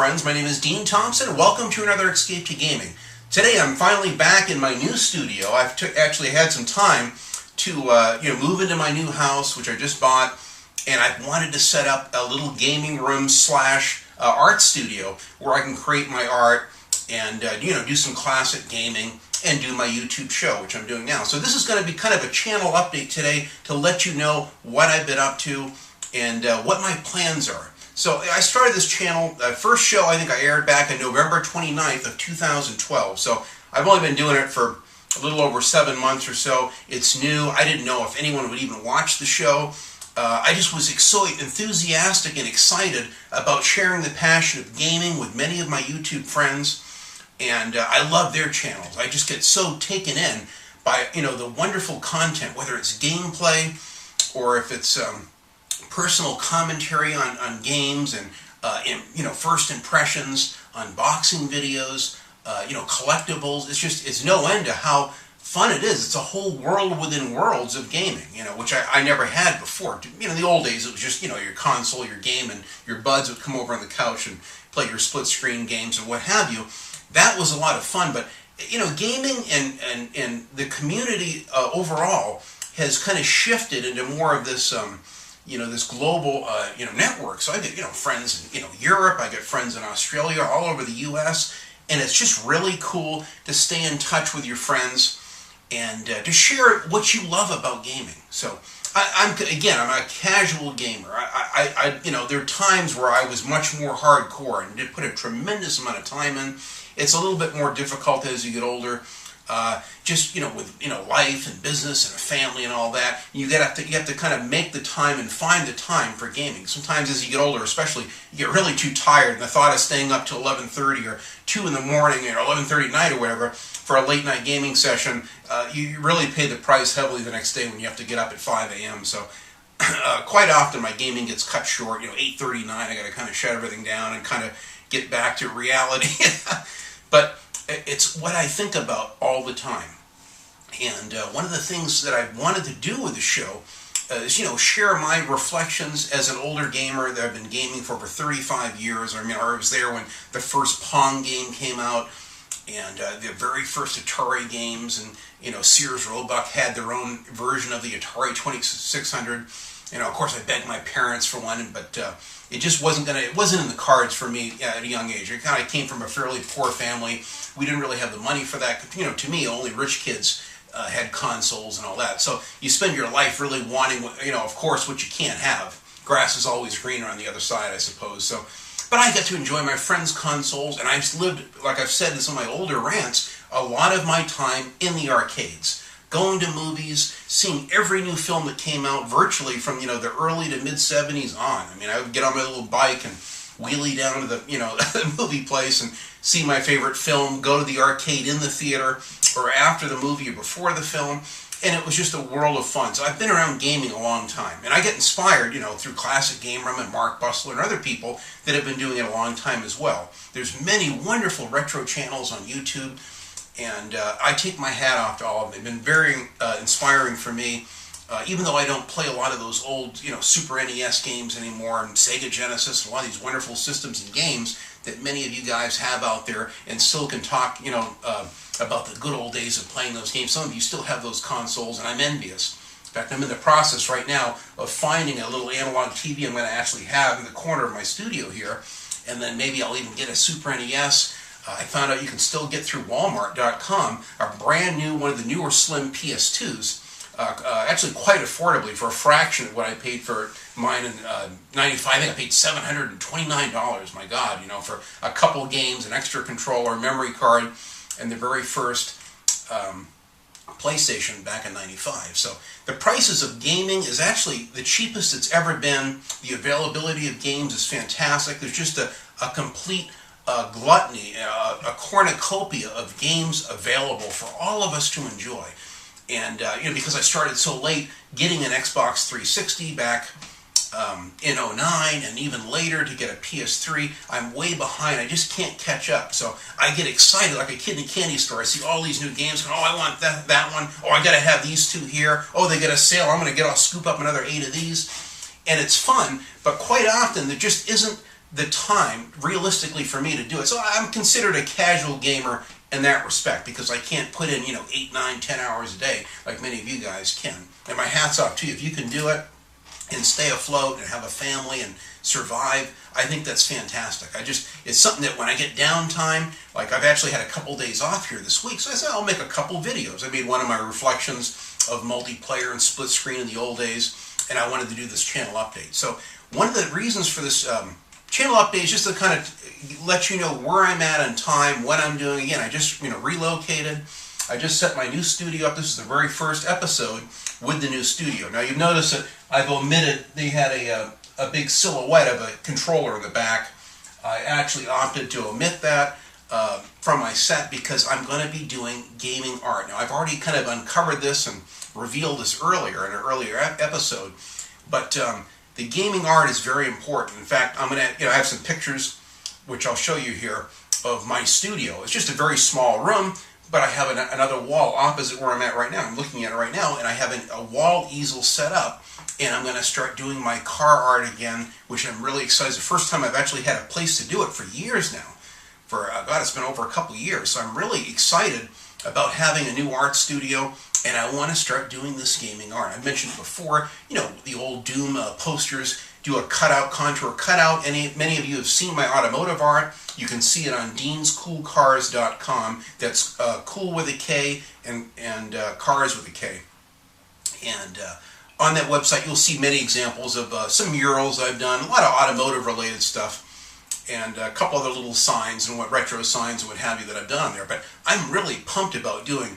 friends, my name is Dean Thompson. Welcome to another Escape to Gaming. Today I'm finally back in my new studio. I've actually had some time to move into my new house, which I just bought, and I wanted to set up a little gaming room slash art studio where I can create my art and do some classic gaming and do my YouTube show, which I'm doing now. So this is going to be kind of a channel update today to let you know what I've been up to and what my plans are. So I started this channel, first show I think I aired back on November 29th of 2012. So I've only been doing it for a little over 7 months or so. It's new. I didn't know if anyone would even watch the show. I just was so enthusiastic and excited about sharing the passion of gaming with many of my YouTube friends. And I love their channels. I just get so taken in by the wonderful content, whether it's gameplay or if it's personal commentary on games and first impressions, unboxing videos, collectibles. It's no end to how fun it is. It's a whole world within worlds of gaming, which I never had before. In the old days it was just your console, your game, and your buds would come over on the couch and play your split screen games and what have you. That was a lot of fun, but gaming and the community overall has kind of shifted into more of this this global network. So I get friends in Europe, I get friends in Australia, all over the US, and it's just really cool to stay in touch with your friends and to share what you love about gaming. So I'm a casual gamer. There are times where I was much more hardcore and did put a tremendous amount of time in. It's a little bit more difficult as you get older. With life and business and a family and all that, you have to kind of make the time and find the time for gaming. Sometimes as you get older, especially, you get really too tired, and the thought of staying up till 11:30 or 2 in the morning or 11:30 at night or whatever for a late night gaming session, you really pay the price heavily the next day when you have to get up at 5 a.m. So quite often my gaming gets cut short. 8:39, I got to kind of shut everything down and kind of get back to reality. But it's what I think about all the time. And one of the things that I wanted to do with the show is, share my reflections as an older gamer that I've been gaming for over 35 years. I was there when the first Pong game came out, and the very first Atari games, and Sears Roebuck had their own version of the Atari 2600. Of course, I begged my parents for one, but it just wasn't in the cards for me at a young age. I kind of came from a fairly poor family. We didn't really have the money for that. To me, only rich kids had consoles and all that. So you spend your life really wanting, of course, what you can't have. Grass is always greener on the other side, I suppose. So, but I got to enjoy my friends' consoles, and I've lived, like I've said in some of my older rants, a lot of my time in the arcades. Going to movies, seeing every new film that came out virtually from, the early to mid-70s on. I would get on my little bike and wheelie down to the, the movie place and see my favorite film, go to the arcade in the theater or after the movie or before the film, and it was just a world of fun. So I've been around gaming a long time, and I get inspired, through Classic Game Room and Mark Bustler and other people that have been doing it a long time as well. There's many wonderful retro channels on YouTube, and I take my hat off to all of them. They've been very inspiring for me, even though I don't play a lot of those old, Super NES games anymore, and Sega Genesis, and a lot of these wonderful systems and games that many of you guys have out there, and still can talk, about the good old days of playing those games. Some of you still have those consoles, and I'm envious. In fact, I'm in the process right now of finding a little analog TV I'm going to actually have in the corner of my studio here, and then maybe I'll even get a Super NES. I found out you can still get through Walmart.com a brand new, one of the newer slim PS2s, actually quite affordably for a fraction of what I paid for mine in '95. I think I paid $729, my God, for a couple games, an extra controller, memory card, and the very first PlayStation back in '95. So the prices of gaming is actually the cheapest it's ever been. The availability of games is fantastic. There's just a complete gluttony, a cornucopia of games available for all of us to enjoy. And because I started so late getting an Xbox 360 back in '09 and even later to get a PS3, I'm way behind. I just can't catch up. So I get excited like a kid in a candy store. I see all these new games. Oh, I want that one. Oh, I got to have these two here. Oh, they get a sale. I'll scoop up another 8 of these. And it's fun, but quite often there just isn't the time, realistically, for me to do it. So I'm considered a casual gamer in that respect because I can't put in, 8, 9, 10 hours a day like many of you guys can. And my hat's off to you. If you can do it and stay afloat and have a family and survive, I think that's fantastic. It's something that when I get downtime, like I've actually had a couple days off here this week, so I said I'll make a couple videos. I made one of my reflections of multiplayer and split screen in the old days, and I wanted to do this channel update. So one of the reasons for this channel update is just to kind of let you know where I'm at in time, what I'm doing. Again, I just relocated. I just set my new studio up. This is the very first episode with the new studio. Now you've noticed that I've omitted, they had a big silhouette of a controller in the back. I actually opted to omit that from my set because I'm going to be doing gaming art. Now I've already kind of uncovered this and revealed this earlier in an earlier episode, but the gaming art is very important. In fact, I'm going to, I have some pictures which I'll show you here of my studio. It's just a very small room, but I have another wall opposite where I'm at right now. I'm looking at it right now, and I have a wall easel set up, and I'm going to start doing my car art again, which I'm really excited. It's the first time I've actually had a place to do it for years now. God, it's been over a couple years, so I'm really excited about having a new art studio, and I want to start doing this gaming art. I mentioned before, the old Doom posters, do a cutout, contour cutout. Many of you have seen my automotive art. You can see it on deanscoolcars.com. That's cool with a K and cars with a K. And on that website, you'll see many examples of some murals I've done, a lot of automotive related stuff, and a couple other little signs and retro signs and what have you that I've done on there. But I'm really pumped about doing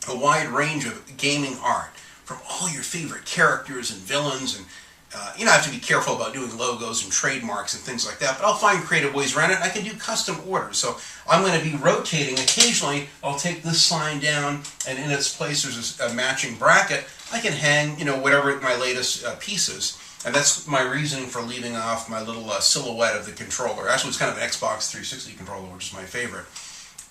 a wide range of gaming art from all your favorite characters and villains, and I have to be careful about doing logos and trademarks and things like that, but I'll find creative ways around it. I can do custom orders, so I'm going to be rotating. Occasionally, I'll take this sign down, and in its place there's a matching bracket. I can hang, whatever my latest piece is, and that's my reasoning for leaving off my little silhouette of the controller. Actually, it's kind of an Xbox 360 controller, which is my favorite.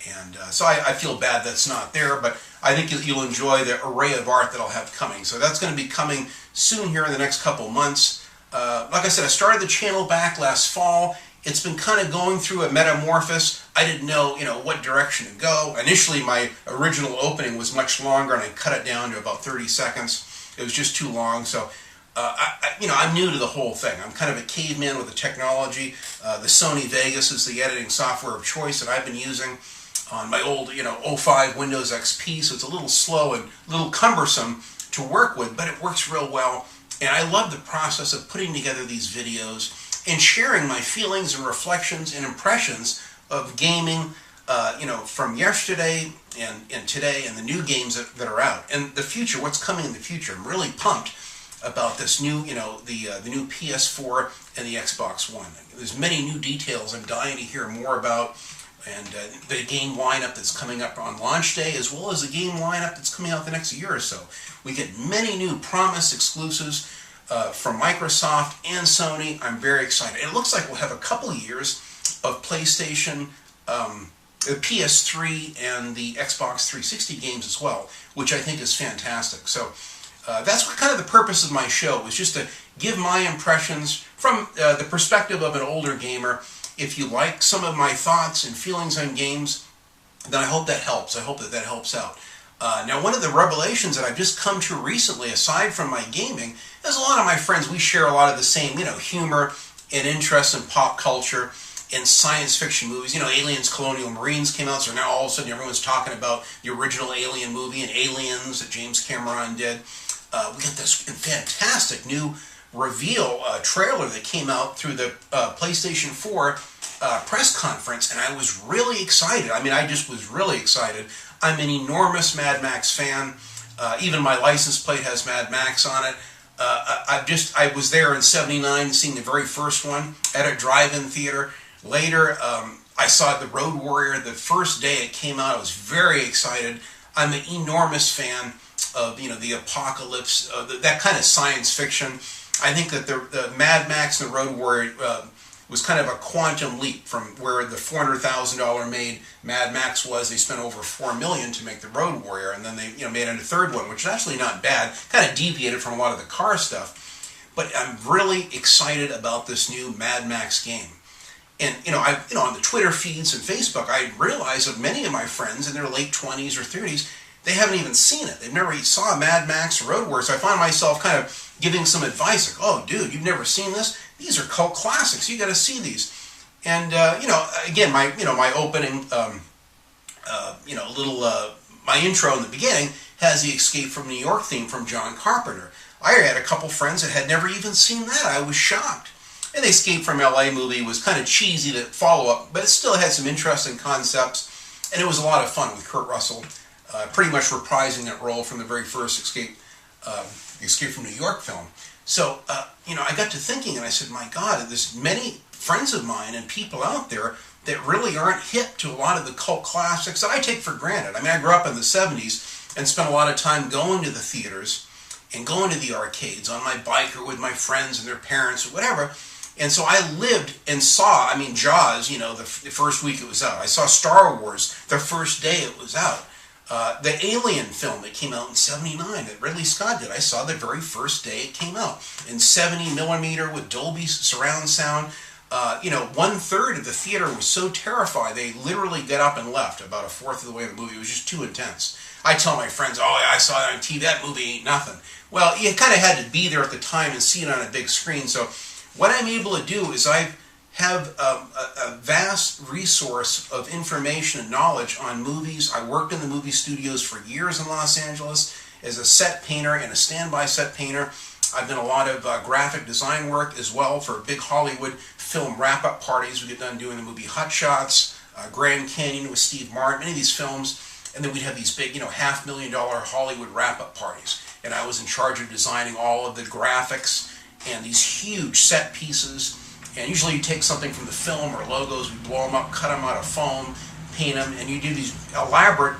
And so I feel bad that's not there, but I think you'll enjoy the array of art that I'll have coming. So that's going to be coming soon here in the next couple months. Like I said, I started the channel back last fall. It's been kind of going through a metamorphosis. I didn't know, what direction to go. Initially, my original opening was much longer, and I cut it down to about 30 seconds. It was just too long, so I'm new to the whole thing. I'm kind of a caveman with the technology. The Sony Vegas is the editing software of choice that I've been using on my old, 05 Windows XP, so it's a little slow and a little cumbersome to work with, but it works real well. And I love the process of putting together these videos and sharing my feelings and reflections and impressions of gaming, from yesterday and today and the new games that are out. And the future, what's coming in the future. I'm really pumped about this new, the new PS4 and the Xbox One. There's many new details I'm dying to hear more about. And the game lineup that's coming up on launch day, as well as the game lineup that's coming out the next year or so. We get many new promised exclusives from Microsoft and Sony. I'm very excited. It looks like we'll have a couple years of PlayStation, the PS3, and the Xbox 360 games as well, which I think is fantastic. So that's what kind of the purpose of my show, is just to give my impressions from the perspective of an older gamer. If you like some of my thoughts and feelings on games, then I hope that helps. I hope that helps out. Now, one of the revelations that I've just come to recently, aside from my gaming, is a lot of my friends, we share a lot of the same, humor and interest in pop culture and science fiction movies. Aliens, Colonial Marines came out, so now all of a sudden everyone's talking about the original Alien movie and Aliens that James Cameron did. We got this fantastic new reveal trailer that came out through the PlayStation 4 press conference, and I was really excited. I just was really excited. I'm an enormous Mad Max fan. Even my license plate has Mad Max on it. I was there in '79 seeing the very first one at a drive-in theater. Later, I saw The Road Warrior the first day it came out. I was very excited. I'm an enormous fan of the apocalypse, that kind of science fiction. I think that the Mad Max and the Road Warrior was kind of a quantum leap from where the $400,000 made Mad Max was. They spent over $4 million to make the Road Warrior, and then they made it a third one, which is actually not bad. Kind of deviated from a lot of the car stuff. But I'm really excited about this new Mad Max game. And on the Twitter feeds and Facebook, I realize that many of my friends in their late 20s or 30s, they haven't even seen it. They've never saw Mad Max or Road Warrior. So I find myself kind of giving some advice, like, "Oh, dude, you've never seen this? These are cult classics. You got to see these." And again, my opening, my intro in the beginning has the Escape from New York theme from John Carpenter. I had a couple friends that had never even seen that. I was shocked. And the Escape from LA movie was kind of cheesy to follow up, but it still had some interesting concepts, and it was a lot of fun with Kurt Russell, pretty much reprising that role from the very first Escape from New York film. So, I got to thinking, and I said, my God, there's many friends of mine and people out there that really aren't hip to a lot of the cult classics that I take for granted. I mean, I grew up in the 70s and spent a lot of time going to the theaters and going to the arcades on my bike or with my friends and their parents or whatever. And so I lived and saw, Jaws, the first week it was out. I saw Star Wars the first day it was out. The Alien film that came out in '79 that Ridley Scott did, I saw the very first day it came out. In 70 millimeter with Dolby surround sound. 1/3 of the theater was so terrified they literally got up and left about a fourth of the way of the movie. It was just too intense. I tell my friends, "Oh, I saw it on TV, that movie ain't nothing." Well, you kind of had to be there at the time and see it on a big screen. So what I'm able to do is I have a vast resource of information and knowledge on movies. I worked in the movie studios for years in Los Angeles as a set painter and a standby set painter. I've done a lot of graphic design work as well for big Hollywood film wrap-up parties. We get done doing the movie Hot Shots, Grand Canyon with Steve Martin, many of these films. And then we'd have these big, $500,000 Hollywood wrap-up parties. And I was in charge of designing all of the graphics and these huge set pieces. And usually you take something from the film or logos, we blow them up, cut them out of foam, paint them, and you do these elaborate,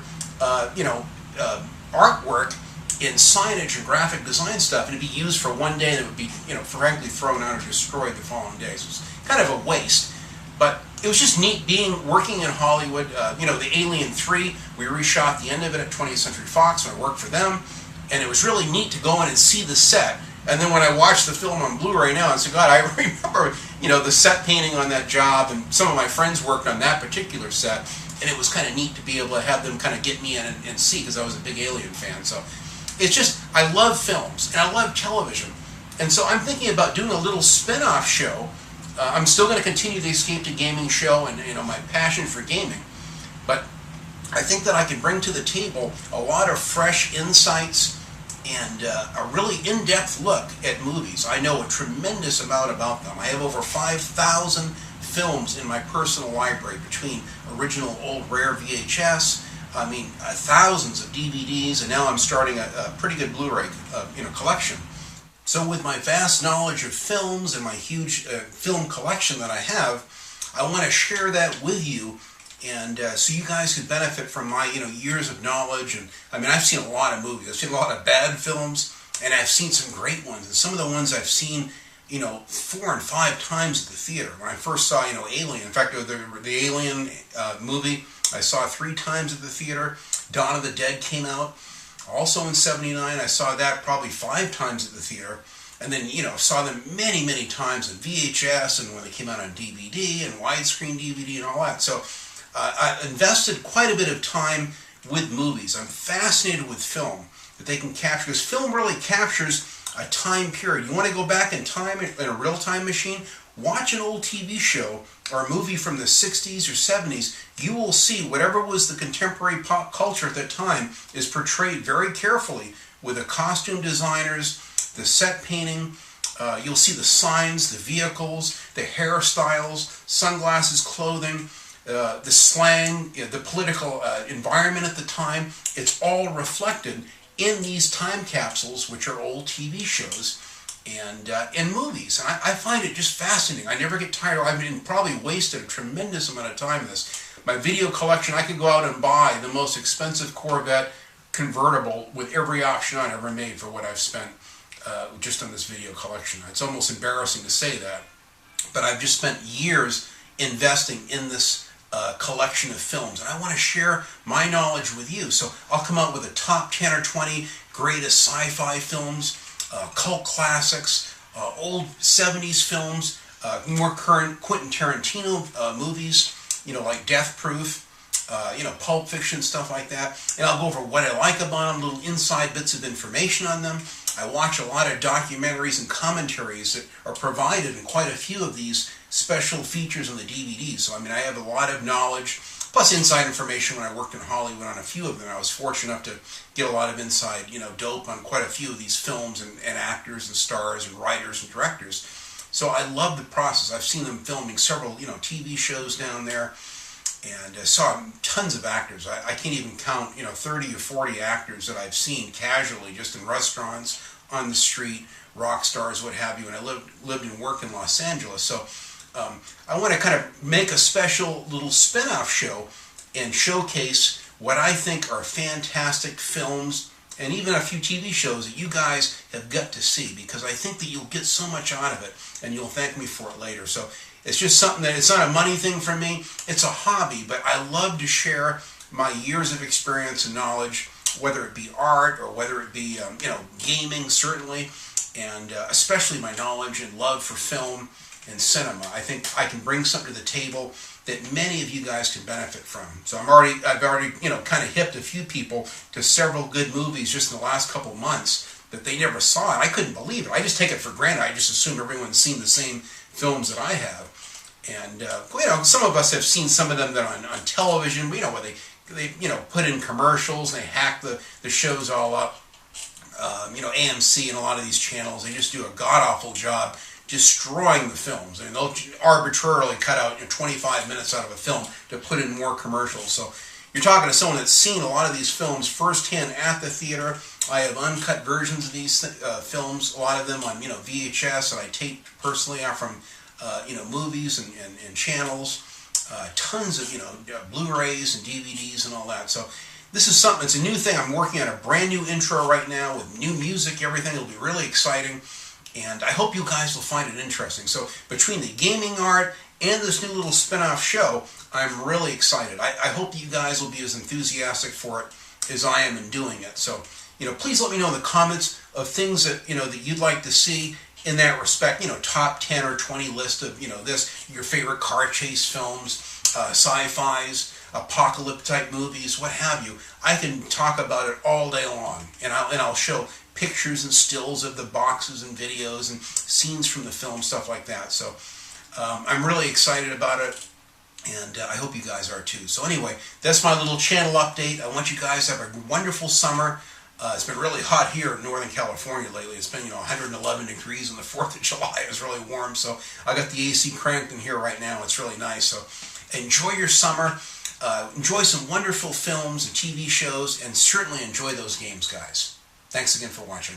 artwork in signage and graphic design stuff, and it'd be used for one day, and it would be, frankly thrown out or destroyed the following day. So it's kind of a waste. But it was just neat working in Hollywood. The Alien 3, we reshot the end of it at 20th Century Fox when I worked for them, and it was really neat to go in and see the set. And then when I watched the film on Blu-ray now, I said, God, I remember, the set painting on that job, and some of my friends worked on that particular set, and it was kind of neat to be able to have them kind of get me in and see, because I was a big Alien fan. So it's just, I love films, and I love television. And so I'm thinking about doing a little spin-off show. I'm still going to continue the Escape to Gaming show and, my passion for gaming. But I think that I can bring to the table a lot of fresh insights and a really in-depth look at movies. I know a tremendous amount about them. I have over 5,000 films in my personal library between original old rare VHS, thousands of DVDs, and now I'm starting a pretty good Blu-ray collection. So with my vast knowledge of films and my huge film collection that I have, I want to share that with you, and so you guys could benefit from my years of knowledge. And I've seen a lot of movies. I've seen a lot of bad films, and I've seen some great ones. And some of the ones I've seen 4 and 5 times at the theater. When I first saw Alien, in fact the Alien movie I saw 3 times at the theater. Dawn of the Dead came out also in '79. I saw that probably 5 times at the theater. And then, saw them many, many times in VHS and when they came out on DVD and widescreen DVD and all that. So I invested quite a bit of time with movies. I'm fascinated with film, that they can capture, because film really captures a time period. You want to go back in time in a real-time machine? Watch an old TV show or a movie from the 60s or 70s. You will see whatever was the contemporary pop culture at that time is portrayed very carefully with the costume designers, the set painting. You'll see the signs, the vehicles, the hairstyles, sunglasses, clothing, the slang, the political environment at the time. It's all reflected in these time capsules, which are old TV shows and movies. And I find it just fascinating. I never get tired. I've probably wasted a tremendous amount of time in this. My video collection, I could go out and buy the most expensive Corvette convertible with every option on ever made for what I've spent just on this video collection. It's almost embarrassing to say that, but I've just spent years investing in this collection of films, and I want to share my knowledge with you. So I'll come out with a top 10 or 20 greatest sci-fi films, cult classics, old 70s films, more current Quentin Tarantino movies, like Death Proof, Pulp Fiction, stuff like that. And I'll go over what I like about them, little inside bits of information on them. I watch a lot of documentaries and commentaries that are provided in quite a few of these special features on the DVDs. So, I have a lot of knowledge, plus inside information when I worked in Hollywood on a few of them. I was fortunate enough to get a lot of inside, dope on quite a few of these films and actors and stars and writers and directors. So I love the process. I've seen them filming several, TV shows down there, and saw tons of actors. I can't even count, 30 or 40 actors that I've seen casually just in restaurants, on the street, rock stars, what have you, and I lived and worked in Los Angeles. So I want to kind of make a special little spin-off show and showcase what I think are fantastic films and even a few TV shows that you guys have got to see, because I think that you'll get so much out of it and you'll thank me for it later. So it's just something that, it's not a money thing for me, it's a hobby, but I love to share my years of experience and knowledge, whether it be art or whether it be gaming, certainly, and especially my knowledge and love for film and cinema. I think I can bring something to the table that many of you guys can benefit from. So I've already kind of hipped a few people to several good movies just in the last couple months that they never saw, and I couldn't believe it. I just take it for granted. I just assume everyone's seen the same films that I have. And some of us have seen some of them that on television, where they put in commercials and they hack the shows all up. AMC and a lot of these channels, they just do a god-awful job destroying the films. And they'll arbitrarily cut out 25 minutes out of a film to put in more commercials. So you're talking to someone that's seen a lot of these films firsthand at the theater. I have uncut versions of these films, a lot of them on VHS, and I taped personally out from movies and channels. Tons of Blu-rays and DVDs and all that. So this is something, it's a new thing. I'm working on a brand new intro right now with new music, everything. It'll be really exciting, and I hope you guys will find it interesting. So between the gaming art and this new little spin-off show, I'm really excited. I hope you guys will be as enthusiastic for it as I am in doing it. So please let me know in the comments of things that that you'd like to see in that respect. Top 10 or 20 list of your favorite car chase films, sci-fis, apocalypse type movies, what have you. I can talk about it all day long, and I'll show pictures and stills of the boxes and videos and scenes from the film, stuff like that. So I'm really excited about it, and I hope you guys are too. So anyway, that's my little channel update. I want you guys to have a wonderful summer. It's been really hot here in Northern California lately. It's been 111 degrees on the 4th of July. It was really warm, so I got the AC cranked in here right now. It's really nice. So enjoy your summer. Enjoy some wonderful films and TV shows, and certainly enjoy those games, guys. Thanks again for watching.